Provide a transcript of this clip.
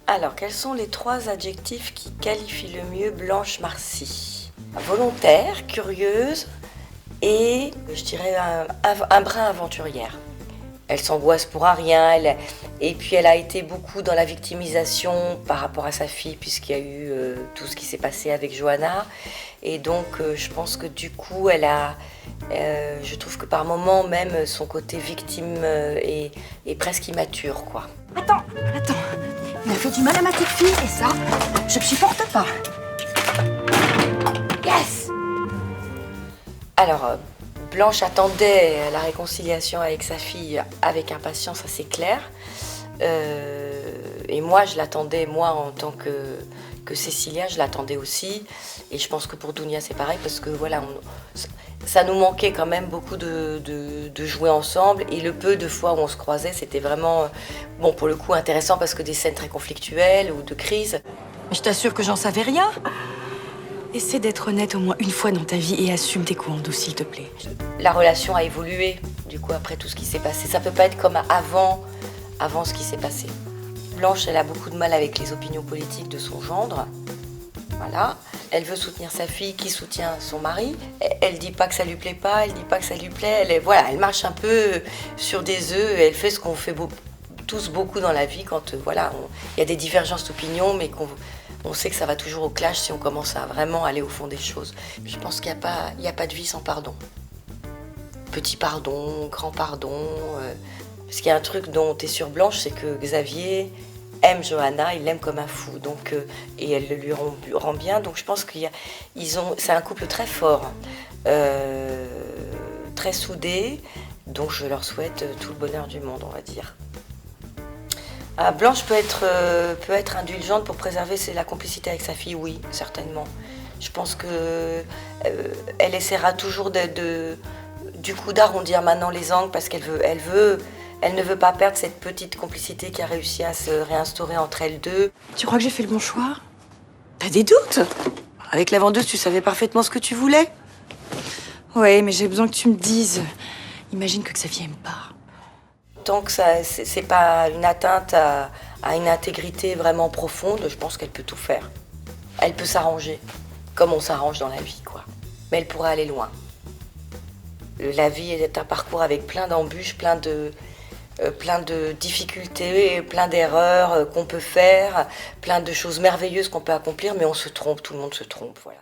Alors, quels sont les 3 adjectifs qui qualifient le mieux Blanche Marcy? Volontaire, curieuse et, je dirais, un brin aventurière. Elle s'angoisse pour un rien, et puis elle a été beaucoup dans la victimisation par rapport à sa fille, puisqu'il y a eu tout ce qui s'est passé avec Johanna. Et donc, je pense que du coup, je trouve que par moments, même son côté victime est presque immature, quoi. Attends, il a fait du mal à ma petite fille et ça, je ne supporte pas. Yes! Alors, Blanche attendait la réconciliation avec sa fille avec impatience, ça c'est clair. Et moi, je l'attendais, moi en tant que Cécilia, je l'attendais aussi. Et je pense que pour Dounia, c'est pareil, parce que voilà, ça nous manquait quand même beaucoup de jouer ensemble. Et le peu de fois où on se croisait, c'était vraiment, bon, pour le coup, intéressant, parce que des scènes très conflictuelles ou de crise. Je t'assure que j'en savais rien. Essaie d'être honnête au moins une fois dans ta vie et assume tes coups en douce, s'il te plaît. La relation a évolué, du coup, après tout ce qui s'est passé. Ça peut pas être comme avant ce qui s'est passé. Blanche, elle a beaucoup de mal avec les opinions politiques de son gendre. Voilà. Elle veut soutenir sa fille qui soutient son mari. Elle dit pas que ça lui plaît pas, elle dit pas que ça lui plaît. Elle marche un peu sur des œufs. Elle fait ce qu'on fait tous beaucoup dans la vie quand il y a des divergences d'opinion, mais on sait que ça va toujours au clash si on commence à vraiment aller au fond des choses. Je pense qu'il n'y a pas de vie sans pardon. Petit pardon, grand pardon. Parce qu'il y a un truc dont tu es sûre, Blanche, c'est que Xavier aime Johanna, il l'aime comme un fou, donc, et elle le lui rend bien. Donc je pense c'est un couple très fort, très soudé, donc je leur souhaite tout le bonheur du monde, on va dire. Blanche peut être indulgente pour préserver la complicité avec sa fille, oui, certainement. Je pense que elle essaiera toujours du coup d'arrondir maintenant les angles, parce qu'elle ne veut pas perdre cette petite complicité qui a réussi à se réinstaurer entre elles deux. Tu crois que j'ai fait le bon choix? T'as des doutes? Avec la vendeuse, tu savais parfaitement ce que tu voulais. Ouais, mais j'ai besoin que tu me dises. Imagine que Xavier aime pas. Tant que c'est pas une atteinte à une intégrité vraiment profonde, je pense qu'elle peut tout faire. Elle peut s'arranger, comme on s'arrange dans la vie, quoi. Mais elle pourrait aller loin. La vie est un parcours avec plein d'embûches, plein de difficultés, plein d'erreurs qu'on peut faire, plein de choses merveilleuses qu'on peut accomplir, mais on se trompe, tout le monde se trompe, voilà.